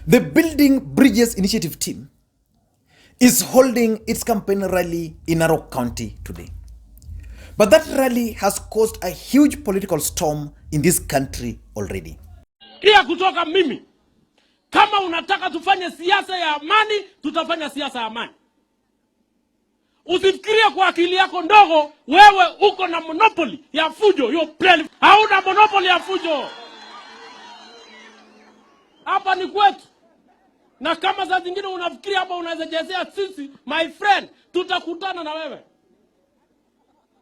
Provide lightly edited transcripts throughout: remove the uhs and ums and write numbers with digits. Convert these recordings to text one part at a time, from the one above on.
The Building Bridges Initiative team is holding its campaign rally in Narok County today. But that rally has caused a huge political storm in this country already. Kia kutoka mimi, kama unataka tufanye siasa ya amani, tutafanya siasa ya amani. Usifikirie kwa akili yako ndogo, wewe uko na monopoly ya fujo. Hauna monopoly ya fujo. Hapa ni kwetu. Na kama za zingine unafikiria hapa unaweza jezea sisi, my friend, tutakutana na wewe.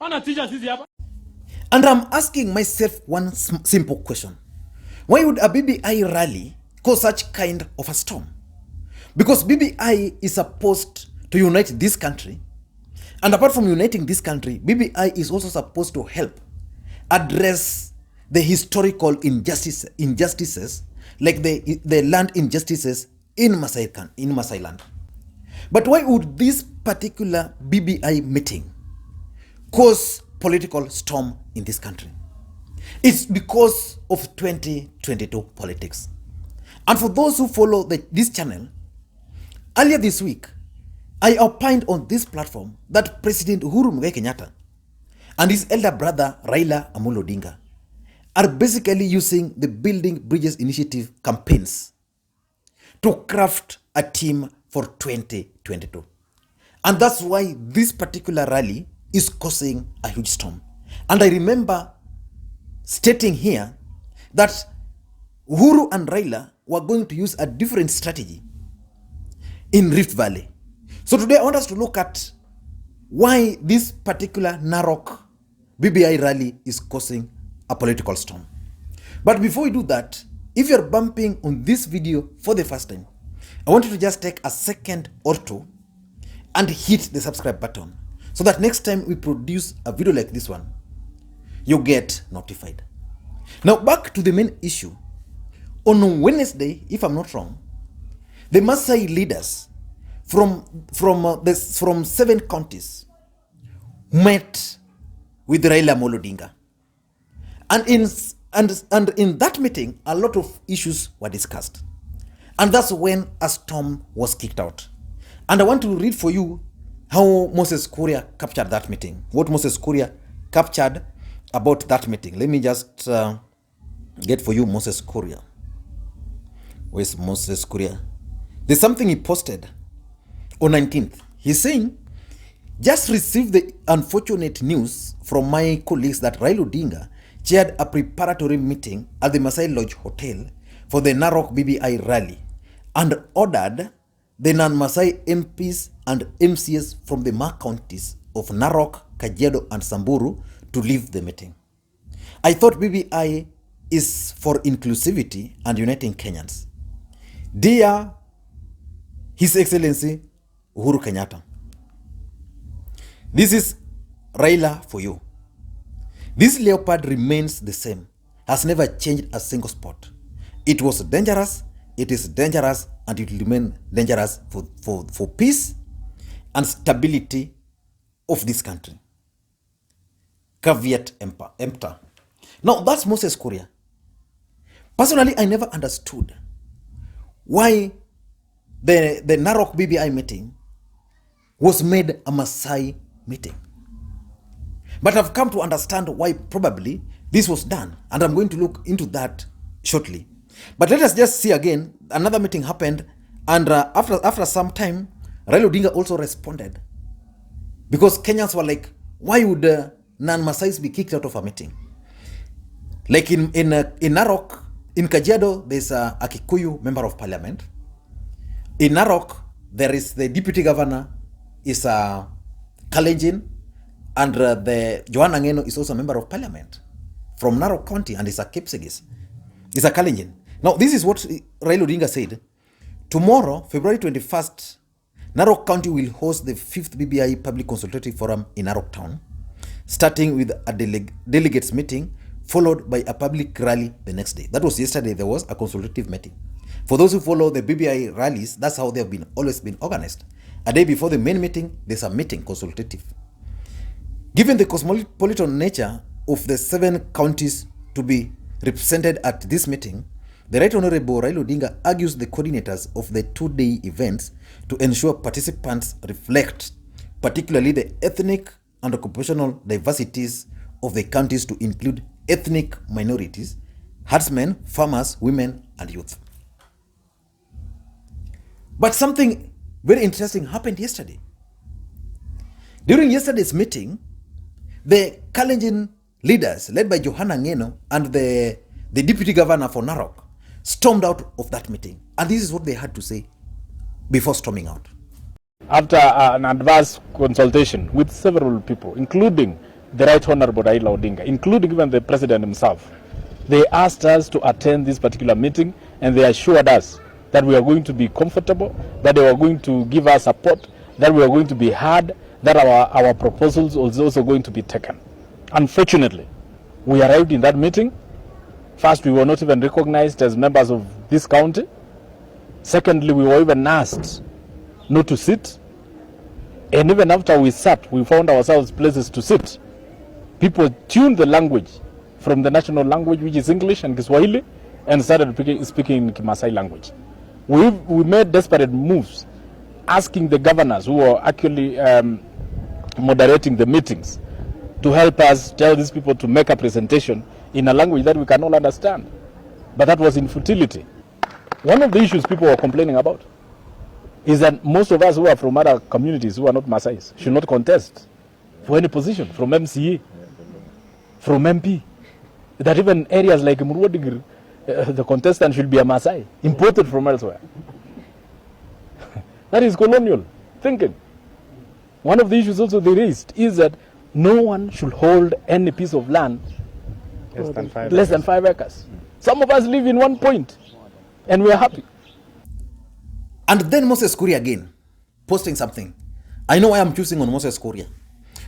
Anatisha sisi hapa. And I'm asking myself one simple question. Why would a BBI rally cause such kind of a storm? Because BBI is supposed to unite this country. And apart from uniting this country, BBI is also supposed to help address the historical injustices like the land injustices in Masai land. But why would this particular BBI meeting cause political storm in this country? It's because of 2022 politics. And for those who follow this channel, earlier this week, I opined on this platform that President Uhuru Kenyatta and his elder brother Raila Odinga are basically using the Building Bridges Initiative campaigns to craft a team for 2022. And that's why this particular rally is causing a huge storm. And I remember stating here that Uhuru and Raila were going to use a different strategy in Rift Valley. So today I want us to look at why this particular Narok BBI rally is causing a political storm. But before we do that, if you're bumping on this video for the first time, I want you to just take a second or two and hit the subscribe button so that next time we produce a video like this one, you get notified. Now back to the main issue. On Wednesday, if I'm not wrong, the Maasai leaders from 7 counties met with Raila Odinga. And in that meeting, a lot of issues were discussed. And that's when a storm was kicked out. And I want to read for you how Moses Kuria captured that meeting. What Moses Kuria captured about that meeting. Let me just get for you Moses Kuria. Where's Moses Kuria? There's something he posted on 19th. He's saying, just received the unfortunate news from my colleagues that Raila Odinga chaired a preparatory meeting at the Maasai Lodge Hotel for the Narok BBI rally and ordered the non-Maasai MPs and MCs from the counties of Narok, Kajiado and Samburu to leave the meeting. I thought BBI is for inclusivity and uniting Kenyans. Dear His Excellency Uhuru Kenyatta, this is Raila for you. This leopard remains the same, has never changed a single spot. It was dangerous, it is dangerous, and it will remain dangerous for peace and stability of this country. Caveat emptor. Now that's Moses Kuria. Personally, I never understood why the Narok BBI meeting was made a Maasai meeting. But I've come to understand why probably this was done, and I'm going to look into that shortly. But let us just see again, another meeting happened, and after some time, Raila Odinga also responded. Because Kenyans were like, why would non-Maasais be kicked out of a meeting? Like in Narok, in Kajiado, there's a Kikuyu member of parliament. In Narok, there is the deputy governor is a Kalenjin, and the Joan Angeno is also a member of parliament from Narok County, and is a Kipsigis. Is a Kalenjin. Now, this is what Raila Odinga said. Tomorrow, February 21st, Narok County will host the 5th BBI Public Consultative Forum in Narok Town, starting with a delegates meeting, followed by a public rally the next day. That was yesterday. There was a consultative meeting. For those who follow the BBI rallies, that's how they've always been organized. A day before the main meeting, there's a meeting consultative. Given the cosmopolitan nature of the 7 counties to be represented at this meeting, The Right Honorable Raila Odinga argues the coordinators of the two-day events to ensure participants reflect particularly the ethnic and occupational diversities of the counties to include ethnic minorities, herdsmen, farmers, women, and youth. But something very interesting happened yesterday. During yesterday's meeting, the Kalenjin leaders, led by Johanna Ngeno and the deputy governor for Narok, stormed out of that meeting. And this is what they had to say before storming out. After an advanced consultation with several people, including the Right Honorable Raila Odinga, including even the President himself, they asked us to attend this particular meeting, and they assured us that we are going to be comfortable, that they were going to give us support, that we are going to be heard, that our proposals are also going to be taken. Unfortunately, we arrived in that meeting. First, we were not even recognized as members of this county. Secondly, we were even asked not to sit. And even after we sat, we found ourselves places to sit. People tuned the language from the national language, which is English and Kiswahili, and started speaking Kimasai language. We made desperate moves, asking the governors who were actually moderating the meetings to help us tell these people to make a presentation in a language that we can all understand. But that was in futility. One of the issues people were complaining about is that most of us who are from other communities who are not Masais should not contest for any position, from MCA, from MP. That even areas like Murwadigir, the contestant should be a Masai, imported from elsewhere. That is colonial thinking. One of the issues also they raised is that no one should hold any piece of land less than 5 acres. Some of us live in 1 point, and we are happy. And then Moses Kuria again, posting something. I know why I'm choosing on Moses Kuria.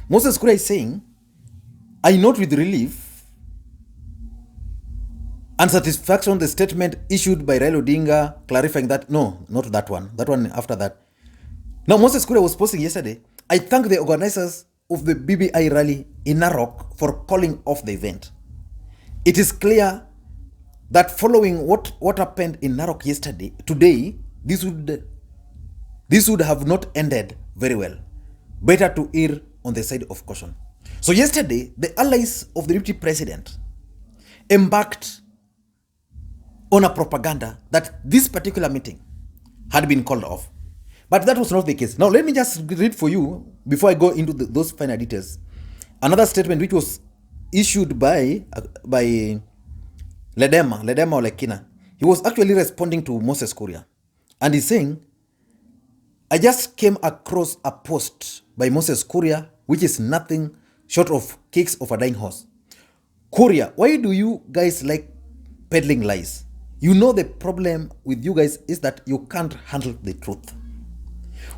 Moses Kuria is saying, I note with relief and satisfaction the statement issued by Raila Odinga clarifying that, no, not that one after that. Now, Moses Kuria was posting yesterday, I thank the organizers of the BBI rally in Narok for calling off the event. It is clear that following what happened in Narok today, this would have not ended very well. Better to err on the side of caution. So yesterday, the allies of the deputy president embarked on a propaganda that this particular meeting had been called off. But that was not the case. Now, let me just read for you, before I go into those finer details, another statement which was issued by Ledema Olekina. He was actually responding to Moses Kuria. And he's saying, I just came across a post by Moses Kuria, which is nothing short of kicks of a dying horse. Kuria, why do you guys like peddling lies? You know the problem with you guys is that you can't handle the truth.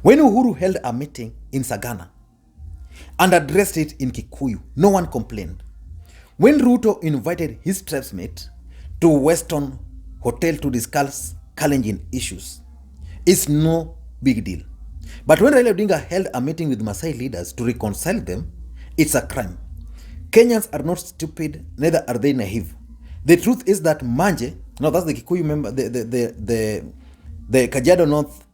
When Uhuru held a meeting in Sagana and addressed it in Kikuyu, no one complained. When Ruto invited his tribesmate to Weston Hotel to discuss Kalenjin issues, it's no big deal. But when Raila Odinga held a meeting with Maasai leaders to reconcile them, it's a crime. Kenyans are not stupid, neither are they naive. The truth is that Manje, no, that's the Kikuyu member, the Kajiado North,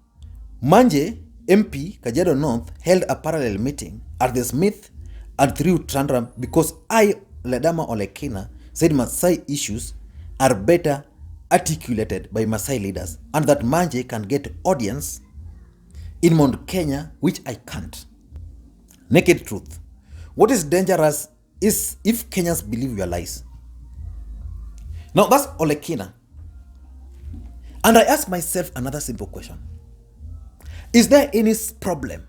Manje MP Kajiado North held a parallel meeting at the Smith and through Trandram because Ledama Olekina said Maasai issues are better articulated by Maasai leaders and that Manje can get audience in Mount Kenya, which I can't. Naked truth. What is dangerous is if Kenyans believe your lies. Now that's Olekina. And I ask myself another simple question. Is there any problem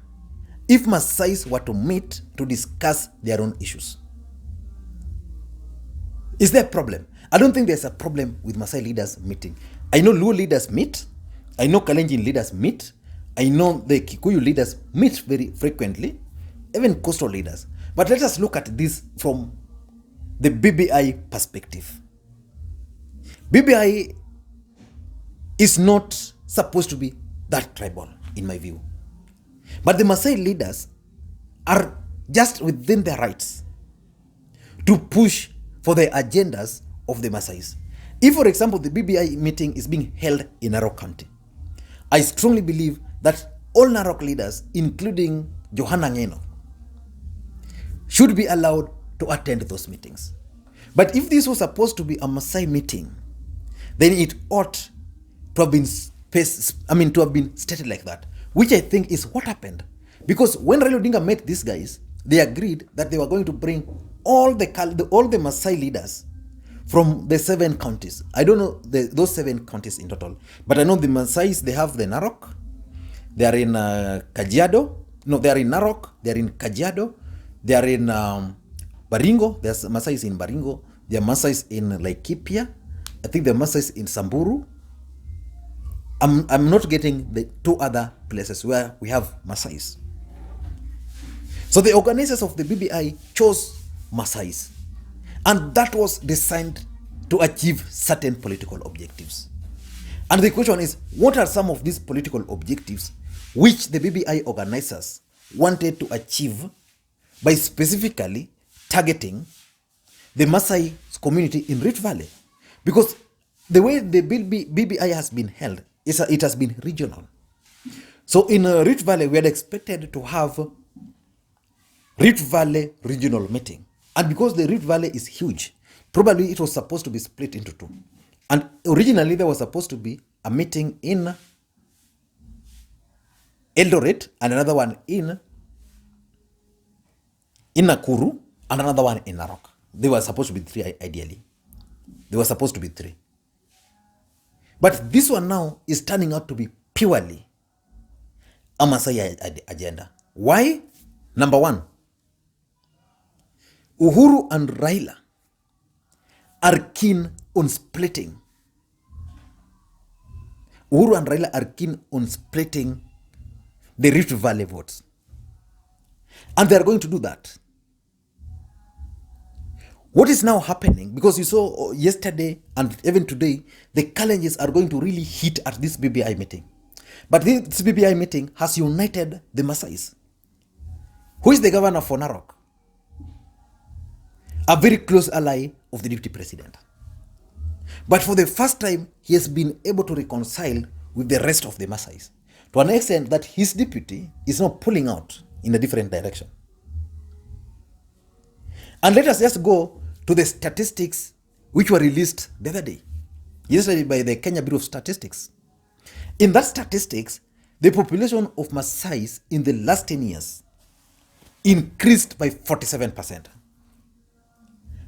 if Maasais were to meet to discuss their own issues? Is there a problem? I don't think there's a problem with Maasai leaders meeting. I know Luo leaders meet. I know Kalenjin leaders meet. I know the Kikuyu leaders meet very frequently, even coastal leaders. But let us look at this from the BBI perspective. BBI is not supposed to be that tribal, in my view. But the Maasai leaders are just within their rights to push for the agendas of the Maasais. If, for example, the BBI meeting is being held in Narok County, I strongly believe that all Narok leaders, including Johanna Ngeno, should be allowed to attend those meetings. But if this was supposed to be a Maasai meeting, then it ought to have been stated like that, which I think is what happened. Because when Raila Odinga met these guys, they agreed that they were going to bring all the Maasai leaders from the 7 counties. I don't know those 7 counties in total, but I know the Maasais, they have the Narok, they are in Kajiado, no, they are in Narok, they are in Kajiado, they are in Baringo, there's Maasais in Baringo, there are Maasais in Laikipia, I think there are Maasais in Samburu. I'm not getting the 2 other places where we have Maasais. So the organizers of the BBI chose Maasais, and that was designed to achieve certain political objectives. And the question is, what are some of these political objectives which the BBI organizers wanted to achieve by specifically targeting the Maasai community in Rift Valley? Because the way the BBI has been held, it has been regional. So in Rift Valley, we had expected to have Rift Valley regional meeting. And because the Rift Valley is huge, probably it was supposed to be split into 2. And originally there was supposed to be a meeting in Eldoret and another one in Nakuru and another one in Narok. They were supposed to be 3 ideally. They were supposed to be 3. But this one now is turning out to be purely a Maasai agenda. Why? Number 1, Uhuru and Raila are keen on splitting. Uhuru and Raila are keen on splitting the Rift Valley votes. And they are going to do that. What is now happening, because you saw yesterday and even today, the challenges are going to really hit at this BBI meeting. But this BBI meeting has united the Maasais. Who is the governor for Narok? A very close ally of the deputy president. But for the first time, he has been able to reconcile with the rest of the Maasais, to an extent that his deputy is now pulling out in a different direction. And let us just go to the statistics which were released the other day, yesterday by the Kenya Bureau of Statistics. In that statistics, the population of Maasais in the last 10 years increased by 47%.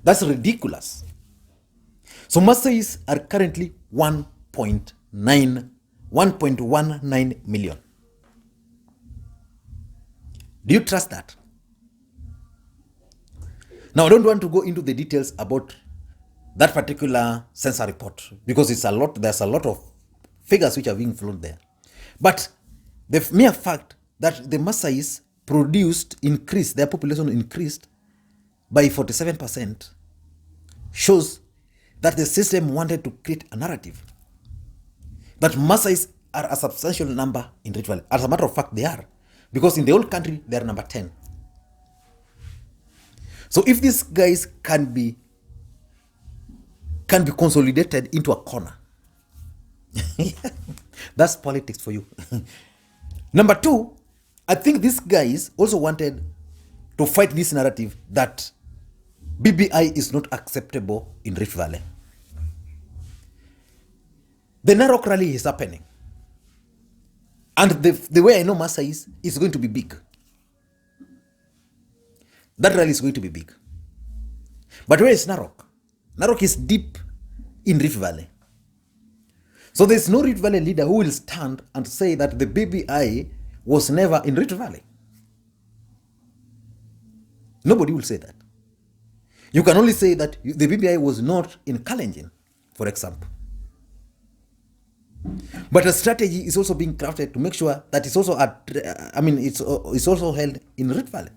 That's ridiculous. So Maasais are currently 1.19 million. Do you trust that? Now, I don't want to go into the details about that particular census report because there's a lot of figures which are being flown there. But the mere fact that the Maasais their population increased by 47% shows that the system wanted to create a narrative that Maasais are a substantial number in Rift Valley. As a matter of fact, they are, because in the whole country, they are number 10. So if these guys can be consolidated into a corner, that's politics for you. Number 2, I think these guys also wanted to fight this narrative that BBI is not acceptable in Rift Valley. The Narok rally is happening. And the way I know Maasai is going to be big. That rally is going to be big. But where is Narok? Narok is deep in Rift Valley. So there's no Rift Valley leader who will stand and say that the BBI was never in Rift Valley. Nobody will say that. You can only say that the BBI was not in Kalenjin, for example. But a strategy is also being crafted to make sure that it's also it's also held in Rift Valley.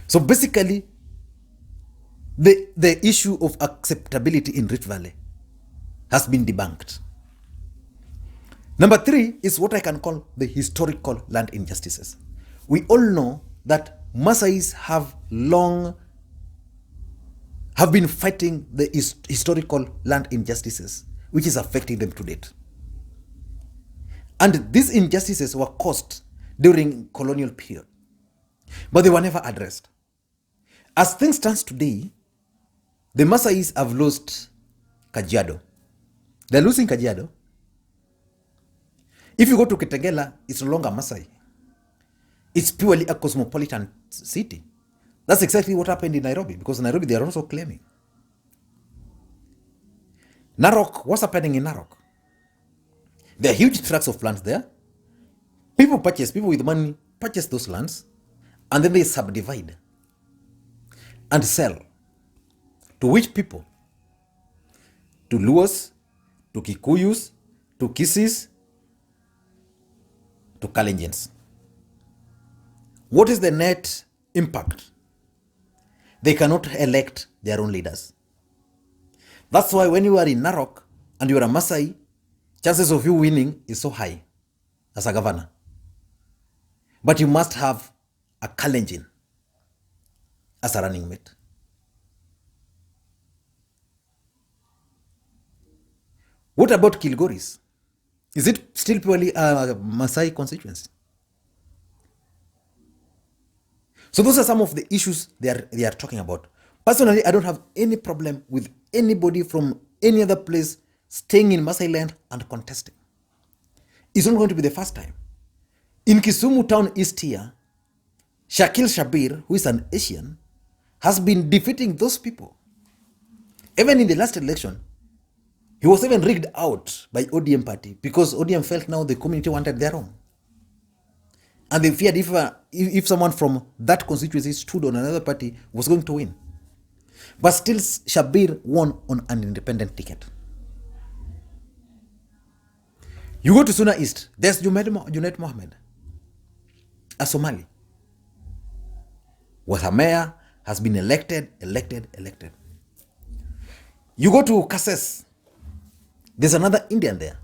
So basically, the issue of acceptability in Rift Valley has been debunked. Number 3 is what I can call the historical land injustices. We all know that Maasais have have been fighting the historical land injustices which is affecting them to date. And these injustices were caused during colonial period, but they were never addressed. As things stand today, the Maasais have lost Kajiado. They're losing Kajiado. If you go to Kitengela, it's no longer Maasai. It's purely a cosmopolitan city. That's exactly what happened in Nairobi, because Nairobi, they are also claiming. Narok, what's happening in Narok? There are huge tracts of lands there. People with money purchase those lands, and then they subdivide and sell. To which people? To Luos, to Kikuyus, to Kisis, to Kalenjins. What is the net impact? They cannot elect their own leaders. That's why when you are in Narok and you are a Maasai, chances of you winning is so high as a governor. But you must have a Kalenjin as a running mate. What about Kilgoris? Is it still purely a Maasai constituency? So those are some of the issues they are talking about. Personally, I don't have any problem with anybody from any other place staying in Maasai land and contesting. It's not going to be the first time. In Kisumu town east here, Shakil Shabir, who is an Asian, has been defeating those people. Even in the last election, he was even rigged out by ODM party because ODM felt now the community wanted their own. And they feared if someone from that constituency stood on another party was going to win. But still, Shabir won on an independent ticket. You go to Suna East, there's Junaid Mohammed, a Somali. Was a mayor, has been elected. You go to Kasese, there's another Indian there.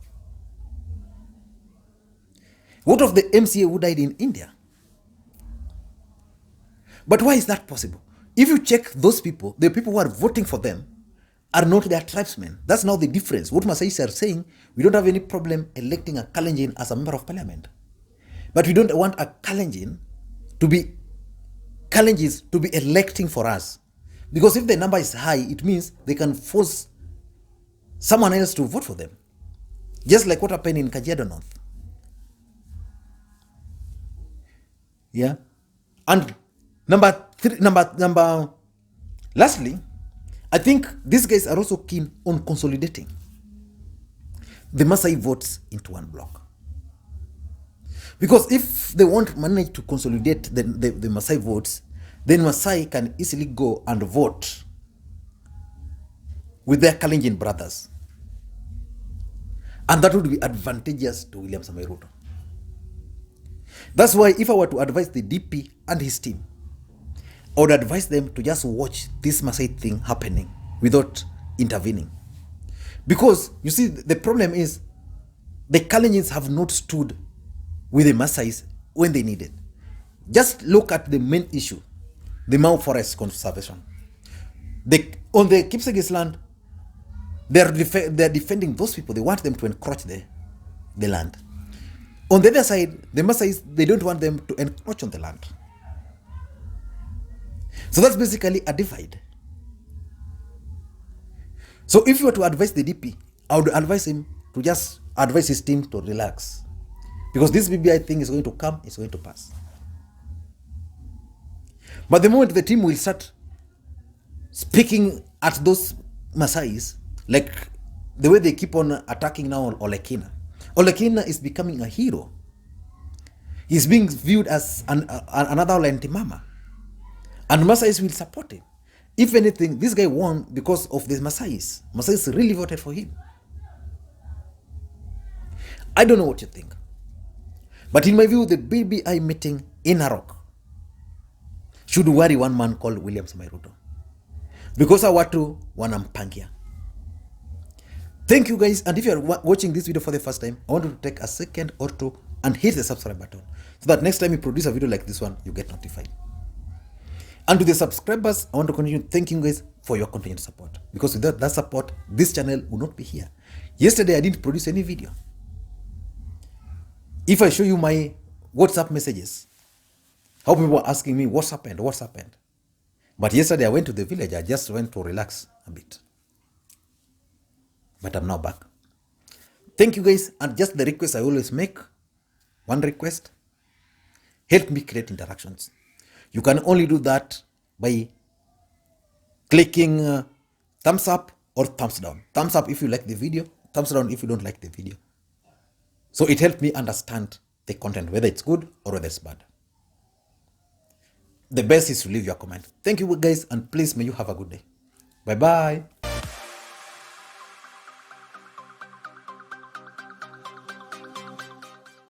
What of the MCA who died in India? But why is that possible? If you check those people, the people who are voting for them are not their tribesmen. That's now the difference. What Maasais are saying, we don't have any problem electing a Kalenjin as a member of parliament. But we don't want a Kalenjins to be electing for us. Because if the number is high, it means they can force someone else to vote for them. Just like what happened in Kajiado North. Yeah. And lastly, I think these guys are also keen on consolidating the Maasai votes into one block. Because if they want manage to consolidate the Maasai votes, then Maasai can easily go and vote with their Kalenjin brothers. And that would be advantageous to William Ruto. That's why if I were to advise the DP and his team, I would advise them to just watch this Maasai thing happening without intervening. Because, you see, the problem is the Kalenjins have not stood with the Maasais when they needed. Just look at the main issue, the Mau forest conservation. On the Kipsigis land, they're defending those people. They want them to encroach the land. On the other side, the Maasais, they don't want them to encroach on the land. So that's basically a divide. So if you were to advise the DP, I would advise him to just advise his team to relax. Because this BBI thing is going to come, it's going to pass. But the moment the team will start speaking at those Maasais, like the way they keep on attacking now Olekina. Olekina is becoming a hero. He's being viewed as another Olentimama. And Maasais will support him. If anything, this guy won because of the Maasais. Maasais really voted for him. I don't know what you think. But in my view, the BBI meeting in Narok should worry one man called William Ruto. Because I want to wanampangia. Thank you guys. And if you are watching this video for the first time, I want you to take a second or two and hit the subscribe button so that next time you produce a video like this one, you get notified. And to the subscribers, I want to continue thanking you guys for your continued support. Because without that support, this channel will not be here. Yesterday, I didn't produce any video. If I show you my WhatsApp messages, how people were asking me, what's happened, what's happened? But yesterday, I went to the village. I just went to relax a bit. But I'm now back. Thank you guys. And just the request I always make, one request, help me create interactions. You can only do that by clicking thumbs up or thumbs down. Thumbs up if you like the video, thumbs down if you don't like the video. So it helps me understand the content, whether it's good or whether it's bad. The best is to leave your comment. Thank you guys, and please may you have a good day. Bye-bye.